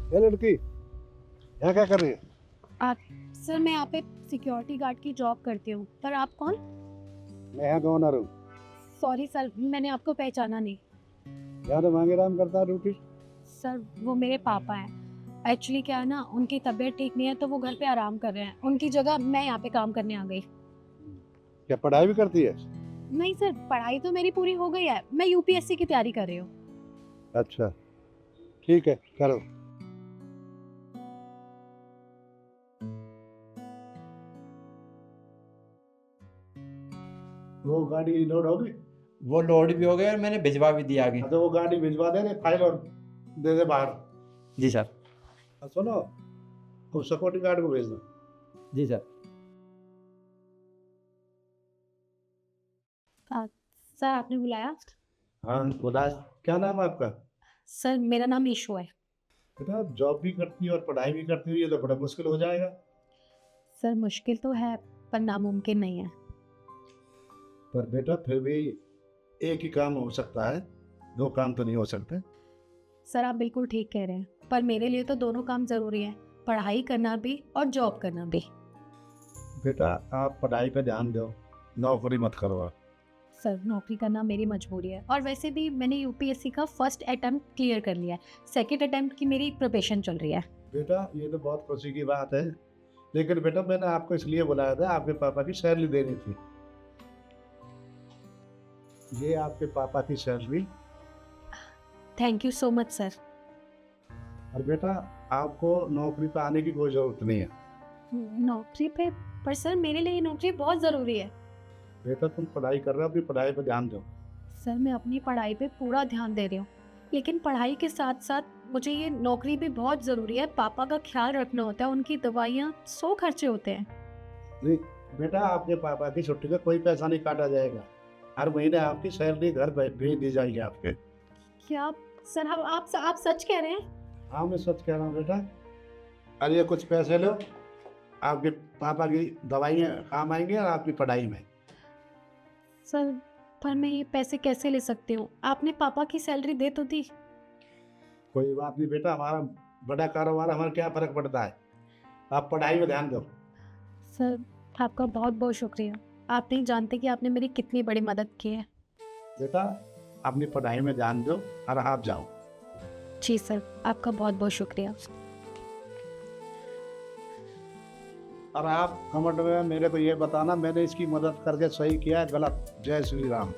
ये लड़की यहाँ क्या कर रही है? आप सर मैं यहाँ पे सिक्योरिटी गार्ड की जॉब करती हूँ। पर आप कौन? मैं यहाँ का ओनर हूँ। सॉरी सर, मैंने आपको पहचाना नहीं। यहाँ तो मांगे राम करता है ड्यूटी। सर वो मेरे पापा हैं। एक्चुअली क्या है ना, उनकी तबीयत ठीक नहीं है तो वो घर पे आराम कर रहे हैं। उनकी जगह मैं यहाँ पे काम करने आ गई। क्या पढ़ाई भी करती है? नहीं सर, पढ़ाई तो मेरी पूरी हो गई है। मैं यूपीएससी की तैयारी कर रही हूँ। अच्छा, ठीक है, करो। वो गाड़ी लोड होगी? वो लोड भी हो गया और मैंने भिजवा भी दिया आगे। हाँ, तो वो गाड़ी भिजवा दे फाइल और दे दे बाहर। जी सर। और सुनो, वो सिक्योरिटी गार्ड को भेज दो। जी सर। सर आपने बुलाया? हाँ खुदा, क्या नाम है आपका? सर मेरा नाम ईशू है। बेटा जॉब भी करती है और पढ़ाई भी करती है, ये तो बड़ा मुश्किल हो जाएगा। सर मुश्किल तो है पर नामुमकिन नहीं है। पर बेटा फिर भी एक ही काम हो सकता है, दो काम तो नहीं हो सकते। सर आप बिल्कुल ठीक कह रहे हैं, पर मेरे लिए तो दोनों काम ज़रूरी है। पढ़ाई करना भी और जॉब करना भी। बेटा आप पढ़ाई पे ध्यान दो, नौकरी मत करो आप। सर नौकरी करना मेरी मजबूरी है, और वैसे भी मैंने यूपीएससी का फर्स्ट अटेम्प्ट क्लियर कर लिया है। सेकंड अटेम्प्ट की मेरी प्रिपरेशन चल रही है। बेटा ये तो बहुत खुशी की बात है, लेकिन बेटा मैंने आपको इसलिए बुलाया था, आपके पापा की सैलरी देनी थी। ये आपके पापा की salary. Thank you so much sir. और बेटा आपको नौकरी पे आने की कोई ज़रूरत नहीं है। नौकरी पे? पर सर मेरे लिए ये नौकरी बहुत ज़रूरी है। बेटा तुम पढ़ाई कर रहे हो, अपनी पढ़ाई पे ध्यान दो। सर मैं अपनी पढ़ाई पे पूरा ध्यान दे रही हूँ, लेकिन पढ़ाई के साथ साथ मुझे ये नौकरी भी बहुत ज़रूरी है। पापा का ख्याल रखना होता है, उनकी दवाइयाँ 100 खर्चे होते हैं। नहीं बेटा, आपके पापा की छुट्टी का कोई पैसा नहीं काटा जाएगा, हर महीने आपकी सैलरी घर भेज दी जाएगी आपके। क्या सर आप सच कह रहे हैं? हाँ मैं सच कह रहा हूँ बेटा। अरे ये कुछ पैसे लो, आपके पापा की दवाइयाँ काम आएंगी और आपकी पढ़ाई में। सर पर मैं ये पैसे कैसे ले सकती हूँ? आपने पापा की सैलरी दे तो दी। कोई बात नहीं बेटा, हमारा बड़ा कारोबार, हमारा क्या फ़र्क पड़ता है, आप पढ़ाई में ध्यान दो। सर आपका बहुत बहुत शुक्रिया। आप नहीं जानते कि आपने मेरी कितनी बड़ी मदद की है। बेटा अपनी पढ़ाई में ध्यान दो और आप जाओ। जी सर, आपका बहुत बहुत शुक्रिया। और आप कमेंट में मेरे को ये बताना मैंने इसकी मदद करके सही किया है गलत। जय श्री राम।